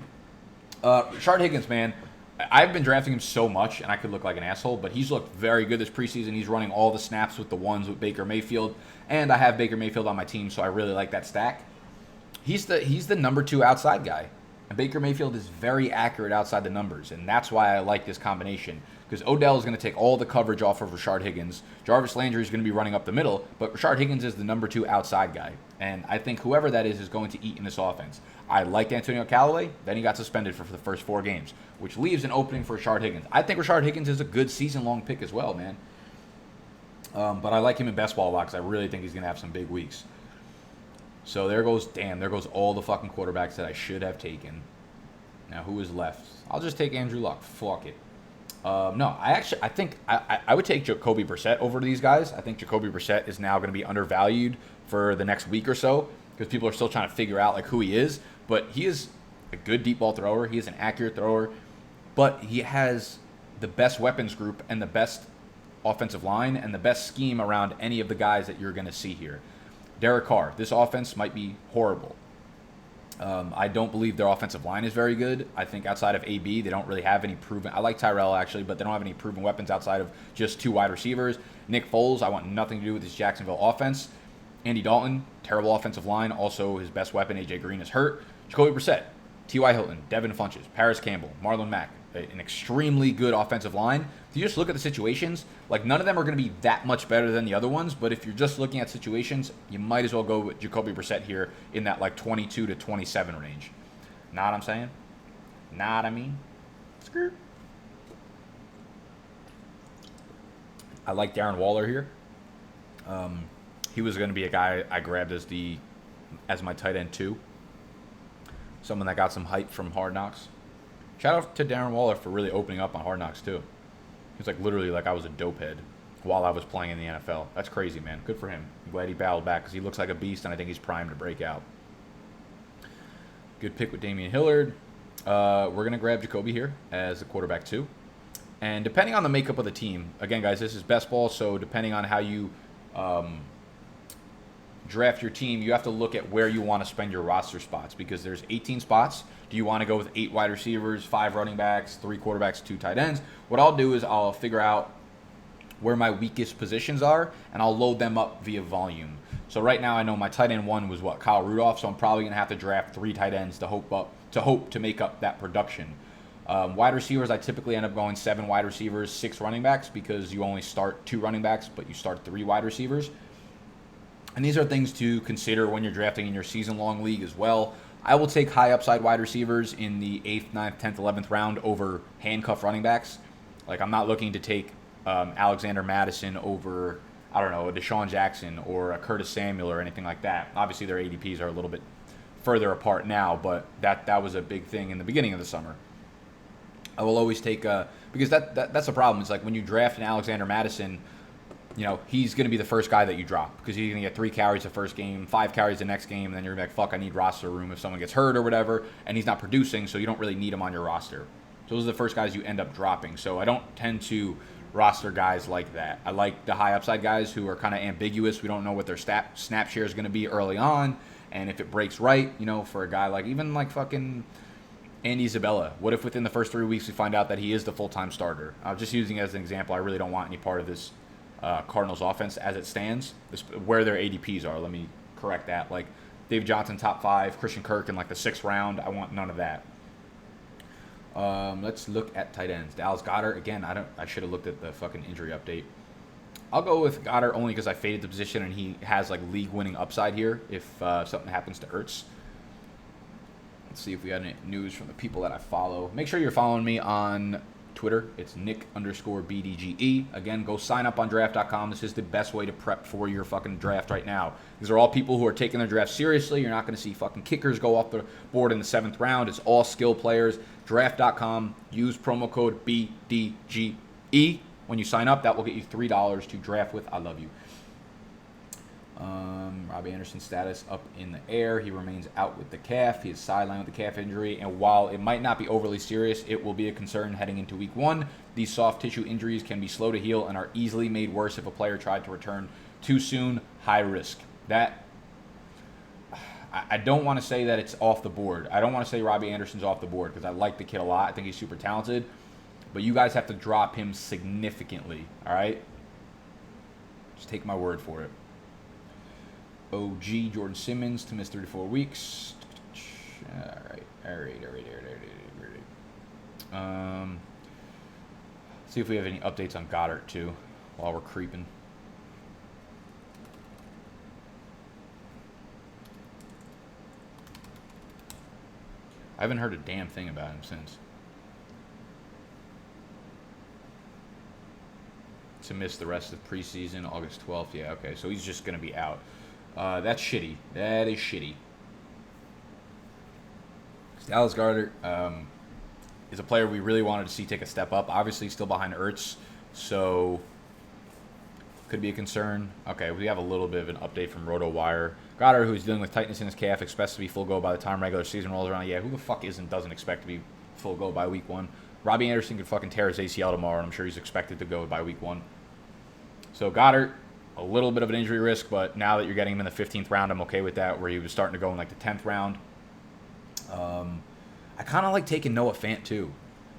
Rashard Higgins, man, I've been drafting him so much, and I could look like an asshole, but he's looked very good this preseason. He's running all the snaps with the ones with Baker Mayfield, and I have Baker Mayfield on my team, so I really like that stack. He's the number 2 outside guy, and Baker Mayfield is very accurate outside the numbers, and that's why I like this combination, because Odell is going to take all the coverage off of Rashard Higgins. Jarvis Landry is going to be running up the middle, but Rashard Higgins is the number 2 outside guy, and I think whoever that is going to eat in this offense. I liked Antonio Callaway, then he got suspended for the first 4 games, which leaves an opening for Rashard Higgins. I think Rashard Higgins is a good season-long pick as well, man. But I like him in best ball because I really think he's going to have some big weeks. So there goes all the fucking quarterbacks that I should have taken. Now, who is left? I'll just take Andrew Luck. Fuck it. No, I think I would take Jacoby Brissett over these guys. I think Jacoby Brissett is now going to be undervalued for the next week or so because people are still trying to figure out who he is. But he is a good deep ball thrower. He is an accurate thrower. But he has the best weapons group and the best offensive line and the best scheme around any of the guys that you're going to see here. Derek Carr, this offense might be horrible. I don't believe their offensive line is very good. I think outside of AB, they don't really have any proven. I like Tyrell, actually, but they don't have any proven weapons outside of just 2 wide receivers. Nick Foles, I want nothing to do with this Jacksonville offense. Andy Dalton, terrible offensive line. Also, his best weapon, A.J. Green, is hurt. Jacoby Brissett, T.Y. Hilton, Devin Funchess, Paris Campbell, Marlon Mack. An extremely good offensive line. If you just look at the situations, like none of them are going to be that much better than the other ones, but if you're just looking at situations, you might as well go with Jacoby Brissett here in that like 22 to 27 range. Know what I'm saying? Know what I mean? Skirt. I like Darren Waller here. He was going to be a guy I grabbed as my tight end 2. Someone that got some hype from Hard Knocks. Shout out to Darren Waller for really opening up on Hard Knocks, too. He was like literally like I was a dope head while I was playing in the NFL. That's crazy, man. Good for him. I'm glad he battled back because he looks like a beast, and I think he's primed to break out. Good pick with Damian Hillard. We're going to grab Jacoby here as the quarterback, 2. And depending on the makeup of the team, again, guys, this is best ball, so depending on how you draft your team, you have to look at where you want to spend your roster spots because there's 18 spots. Do you want to go with 8 wide receivers, 5 running backs, 3 quarterbacks, 2 tight ends? What I'll do is I'll figure out where my weakest positions are, and I'll load them up via volume. So right now I know my tight end 1 was Kyle Rudolph, so I'm probably going to have to draft 3 tight ends to hope to make up that production. Wide receivers, I typically end up going 7 wide receivers, 6 running backs because you only start 2 running backs, but you start 3 wide receivers. And these are things to consider when you're drafting in your season-long league as well. I will take high upside wide receivers in the 8th, 9th, 10th, 11th round over handcuff running backs. Like, I'm not looking to take Alexander Madison over, I don't know, a Deshaun Jackson or a Curtis Samuel or anything like that. Obviously, their ADPs are a little bit further apart now, but that was a big thing in the beginning of the summer. I will always take because that's the problem. It's like when you draft an Alexander Madison, you know, he's going to be the first guy that you drop because he's going to get 3 carries the first game, 5 carries the next game, and then you're going to be like, fuck, I need roster room if someone gets hurt or whatever, and he's not producing, so you don't really need him on your roster. So those are the first guys you end up dropping. So I don't tend to roster guys like that. I like the high upside guys who are kind of ambiguous. We don't know what their snap share is going to be early on, and if it breaks right, you know, for a guy like even like fucking Andy Isabella. What if within the first 3 weeks we find out that he is the full-time starter? I'm just using it as an example. I really don't want any part of this Cardinals offense as it stands, where their ADPs are. Let me correct that. Like Dave Johnson, top 5, Christian Kirk in like the 6th round. I want none of that. Let's look at tight ends. Dallas Goedert, again, I should have looked at the fucking injury update. I'll go with Goddard only because I faded the position and he has like league-winning upside here if something happens to Ertz. Let's see if we got any news from the people that I follow. Make sure you're following me on Twitter. It's Nick_BDGE. Again, go sign up on draft.com. This is the best way to prep for your fucking draft right now. These are all people who are taking their draft seriously. You're not going to see fucking kickers go off the board in the 7th round. It's all skill players. Draft.com. Use promo code BDGE. When you sign up, that will get you $3 to draft with. I love you. Robbie Anderson's status up in the air. He remains out with the calf. He is sidelined with the calf injury, and while it might not be overly serious, it will be a concern heading into week 1. These soft tissue injuries can be slow to heal and are easily made worse if a player tried to return too soon. High risk. That I don't want to say that it's off the board. I don't want to say Robbie Anderson's off the board because I like the kid a lot. I think he's super talented, but you guys have to drop him significantly. All right, just take my word for it. OG Jordan Simmons to miss 34 weeks. All right. See if we have any updates on Goddard too while we're creeping. I haven't heard a damn thing about him since. To miss the rest of preseason, August 12th. Yeah, okay, so he's just going to be out. That's shitty. That is shitty. Dallas Goedert is a player we really wanted to see take a step up. Obviously, still behind Ertz. So could be a concern. Okay, we have a little bit of an update from RotoWire. Goddard, who's dealing with tightness in his calf, expects to be full go by the time regular season rolls around. Yeah, who the fuck doesn't expect to be full go by week 1? Robbie Anderson could fucking tear his ACL tomorrow, and I'm sure he's expected to go by week 1. So Goddard, a little bit of an injury risk, but now that you're getting him in the 15th round, I'm okay with that, where he was starting to go in like the 10th round. I kind of like taking Noah Fant too.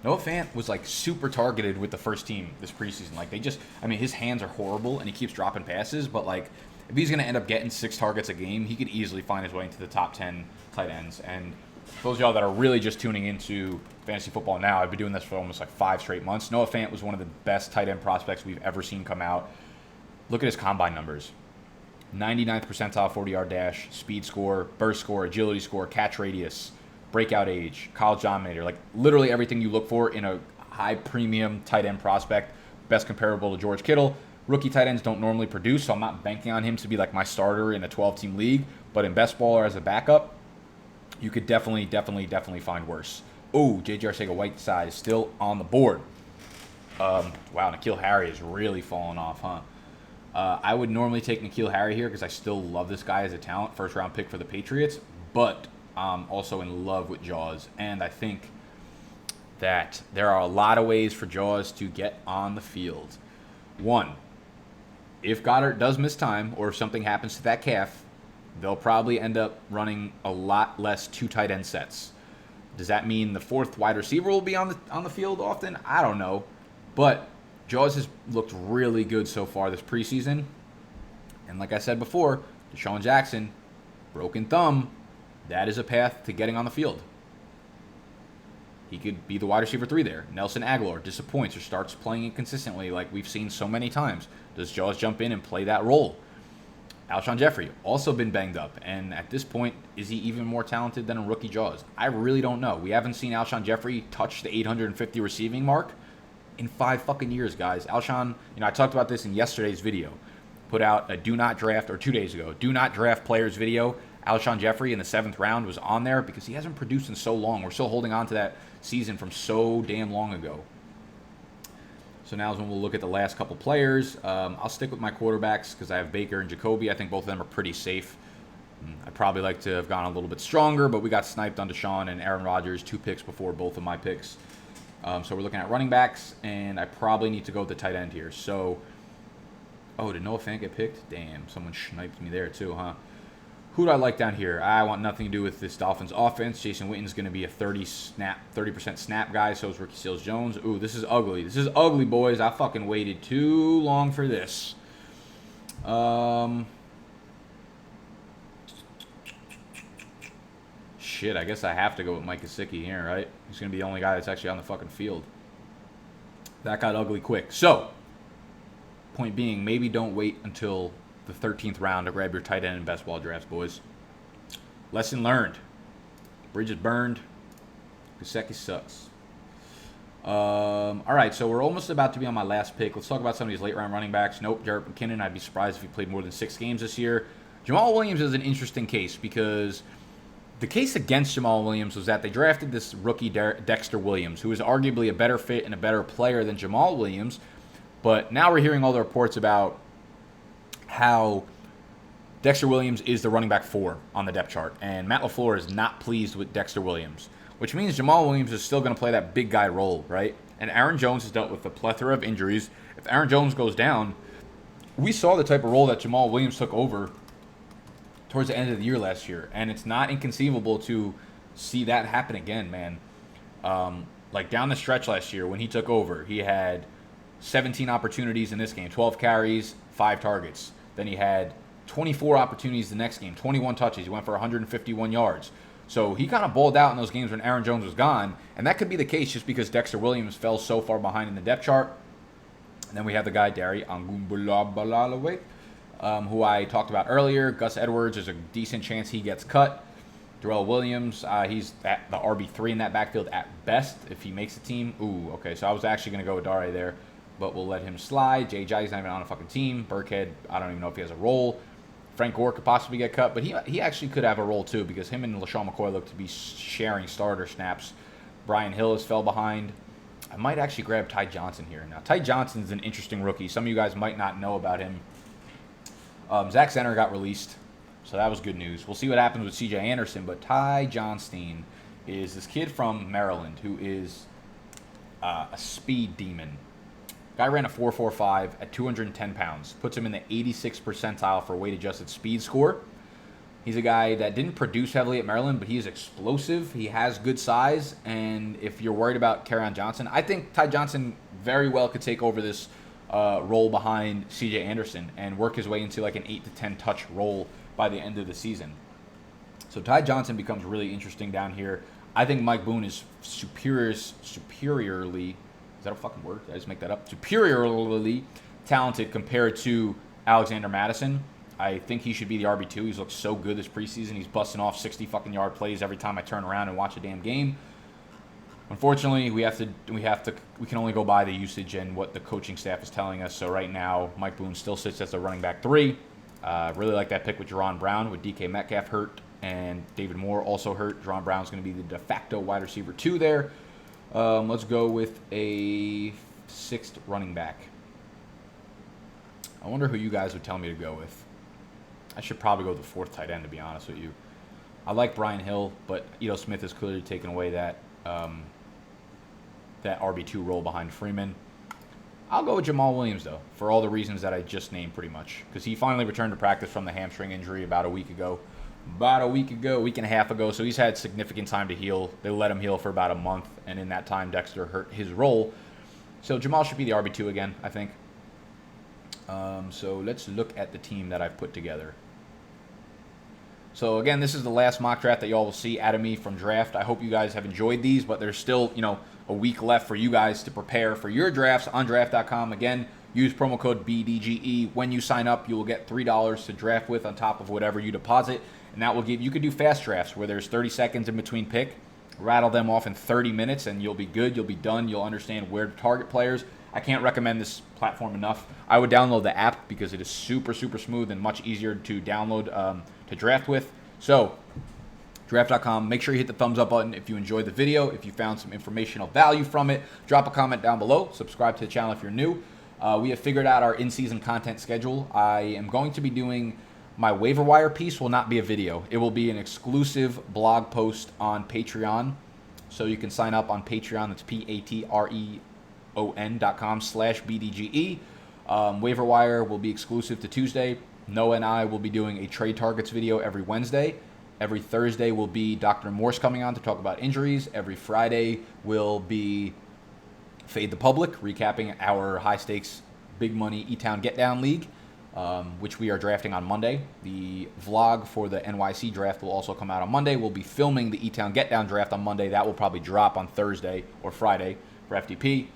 Noah Fant was like super targeted with the first team this preseason. Like his hands are horrible and he keeps dropping passes, but like if he's going to end up getting 6 targets a game, he could easily find his way into the top 10 tight ends. And those of y'all that are really just tuning into fantasy football now, I've been doing this for almost like 5 straight months. Noah Fant was one of the best tight end prospects we've ever seen come out. Look at his combine numbers. 99th percentile 40-yard dash, speed score, burst score, agility score, catch radius, breakout age, college dominator, like literally everything you look for in a high premium tight end prospect, best comparable to George Kittle. Rookie tight ends don't normally produce, so I'm not banking on him to be like my starter in a 12-team league, but in best ball or as a backup, you could definitely find worse. Oh, J.J. Arcega-Whiteside is still on the board. Wow, N'Keal Harry is really falling off, huh? I would normally take N'Keal Harry here because I still love this guy as a talent, first-round pick for the Patriots, but also in love with Jaws, and I think that there are a lot of ways for Jaws to get on the field. 1, if Goddard does miss time or if something happens to that calf, they'll probably end up running a lot less 2 tight end sets. Does that mean the 4th wide receiver will be on the field often? I don't know, but Jaws has looked really good so far this preseason, and like I said before, Deshaun Jackson, broken thumb. That is a path to getting on the field. He could be the wide receiver 3 there. Nelson Aguilar disappoints or starts playing inconsistently like we've seen so many times. Does Jaws jump in and play that role? Alshon Jeffrey, also been banged up. And at this point, is he even more talented than a rookie Jaws? I really don't know. We haven't seen Alshon Jeffrey touch the 850 receiving mark in 5 fucking years, guys. Alshon, I talked about this in yesterday's video. Put out a do not draft, or 2 days ago, do not draft players video. Alshon Jeffrey in the 7th round was on there because he hasn't produced in so long. We're still holding on to that season from so damn long ago. So now is when we'll look at the last couple players. I'll stick with my quarterbacks because I have Baker and Jacoby. I think both of them are pretty safe. I'd probably like to have gone a little bit stronger, but we got sniped on Deshaun and Aaron Rodgers 2 picks before both of my picks. So we're looking at running backs, and I probably need to go with the tight end here. So, did Noah Fant get picked? Damn, someone sniped me there too, huh? Who do I like down here? I want nothing to do with this Dolphins offense. Jason Witten's going to be a 30% snap guy, so is Ricky Seals-Jones. Ooh, this is ugly. This is ugly, boys. I fucking waited too long for this. Shit, I guess I have to go with Mike Gesicki here, right? He's going to be the only guy that's actually on the fucking field. That got ugly quick. So, point being, maybe don't wait until the 13th round to grab your tight end in best ball drafts, boys. Lesson learned. Bridges burned. Gesicki sucks. All right, so we're almost about to be on my last pick. Let's talk about some of these late round running backs. Nope, Jarrett McKinnon. I'd be surprised if he played more than 6 games this year. Jamal Williams is an interesting case because the case against Jamal Williams was that they drafted this rookie Dexter Williams, who is arguably a better fit and a better player than Jamal Williams. But now we're hearing all the reports about how Dexter Williams is the running back 4 on the depth chart, and Matt LaFleur is not pleased with Dexter Williams, which means Jamal Williams is still going to play that big guy role, right? And Aaron Jones has dealt with a plethora of injuries. If Aaron Jones goes down, we saw the type of role that Jamal Williams took over towards the end of the year last year, and it's not inconceivable to see that happen again, man. Like down the stretch last year when he took over, he had 17 opportunities in this game, 12 carries, 5 targets. Then he had 24 opportunities the next game, 21 touches. He went for 151 yards. So he kind of balled out in those games when Aaron Jones was gone. And that could be the case just because Dexter Williams fell so far behind in the depth chart. And then we have the guy, Dari Angumbulabalawe, who I talked about earlier. Gus Edwards, there's a decent chance he gets cut. Darrell Williams, he's at the RB3 in that backfield at best if he makes the team. Ooh, okay, so I was actually going to go with Dari there, but we'll let him slide. Jay Jai's not even on a fucking team. Burkhead, I don't even know if he has a role. Frank Gore could possibly get cut, but he actually could have a role too because him and LaShawn McCoy look to be sharing starter snaps. Brian Hill has fell behind. I might actually grab Ty Johnson here. Now, Ty Johnson's an interesting rookie. Some of you guys might not know about him. Zach Zenner got released, so that was good news. We'll see what happens with C.J. Anderson, but Ty Johnson is this kid from Maryland who is a speed demon. Guy ran a 4.45 at 210 pounds. Puts him in the 86th percentile for weight-adjusted speed score. He's a guy that didn't produce heavily at Maryland, but he is explosive. He has good size, and if you're worried about Kerryon Johnson, I think Ty Johnson very well could take over this role behind C.J. Anderson and work his way into like an 8 to 10 touch role by the end of the season. So Ty Johnson becomes really interesting down here. I think Mike Boone is superiorly, is that a fucking word? Did I just make that up? Superiorly talented compared to Alexander Madison. I think he should be the RB2. He's looked so good this preseason. He's busting off 60 fucking yard plays every time I turn around and watch a damn game. Unfortunately, we can only go by the usage and what the coaching staff is telling us. So right now, Mike Boone still sits as the running back 3. Really like that pick with Jerron Brown, with DK Metcalf hurt and David Moore also hurt. Jerron Brown's going to be the de facto wide receiver 2 there. Let's go with a 6th running back. I wonder who you guys would tell me to go with. I should probably go with the 4th tight end, to be honest with you. I like Brian Hill, but Ito Smith has clearly taken away that RB2 role behind Freeman. I'll go with Jamal Williams, though, for all the reasons that I just named pretty much. Because he finally returned to practice from the hamstring injury about a week and a half ago. So he's had significant time to heal. They let him heal for about a month, and in that time, Dexter hurt his role. So Jamal should be the RB2 again, I think. So let's look at the team that I've put together. So again, this is the last mock draft that y'all will see out of me from draft. I hope you guys have enjoyed these, but there's still, a week left for you guys to prepare for your drafts on draft.com. Again, use promo code BDGE. When you sign up, you will get $3 to draft with on top of whatever you deposit. And that will you could do fast drafts where there's 30 seconds in between pick. Rattle them off in 30 minutes and you'll be good. You'll be done. You'll understand where to target players. I can't recommend this platform enough. I would download the app because it is super, super smooth and much easier to download to draft with. So, draft.com, make sure you hit the thumbs up button if you enjoyed the video. If you found some informational value from it, drop a comment down below. Subscribe to the channel if you're new. We have figured out our in-season content schedule. I am going to be doing my waiver wire piece will not be a video. It will be an exclusive blog post on Patreon. So you can sign up on Patreon. That's patreon.com/BDGE. Waiver wire will be exclusive to Tuesday. Noah and I will be doing a trade targets video every Wednesday. Every Thursday will be Dr. Morse coming on to talk about injuries. Every Friday will be Fade the Public, recapping our high-stakes, big money E-Town Get Down League, which we are drafting on Monday. The vlog for the NYC draft will also come out on Monday. We'll be filming the E-Town Get Down draft on Monday. That will probably drop on Thursday or Friday for FTP.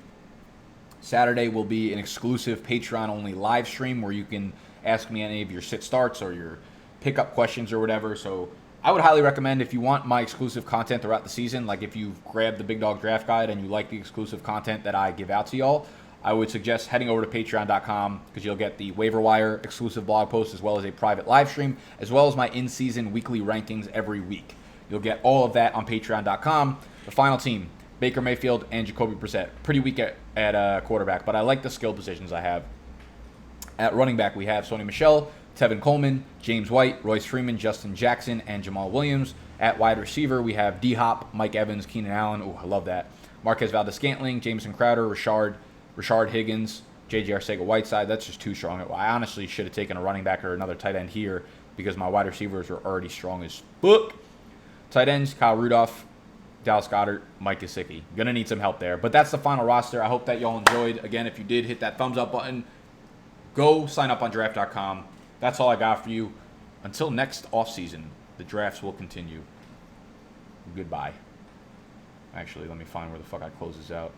Saturday will be an exclusive Patreon-only live stream where you can ask me any of your sit starts or your pickup questions or whatever. So I would highly recommend, if you want my exclusive content throughout the season, like if you've grabbed the Big Dog Draft Guide and you like the exclusive content that I give out to y'all, I would suggest heading over to patreon.com because you'll get the waiver wire exclusive blog post as well as a private live stream, as well as my in-season weekly rankings every week. You'll get all of that on patreon.com. The final team, Baker Mayfield and Jacoby Brissett. Pretty weak at quarterback, but I like the skill positions I have. At running back, we have Sony Michel, Tevin Coleman, James White, Royce Freeman, Justin Jackson, and Jamal Williams. At wide receiver, we have D-Hop, Mike Evans, Keenan Allen. Oh, I love that. Marquez Valdez-Scantling, Jameson Crowder, Rashard Higgins, J.J. Arcega-Whiteside. That's just too strong. I honestly should have taken a running back or another tight end here because my wide receivers are already strong as fuck. Tight ends, Kyle Rudolph, Dallas Goedert, Mike Gesicki. Gonna need some help there. But that's the final roster. I hope that y'all enjoyed. Again, if you did, hit that thumbs up button. Go sign up on draft.com. That's all I got for you. Until next offseason, the drafts will continue. Goodbye. Actually, let me find where the fuck I close this out.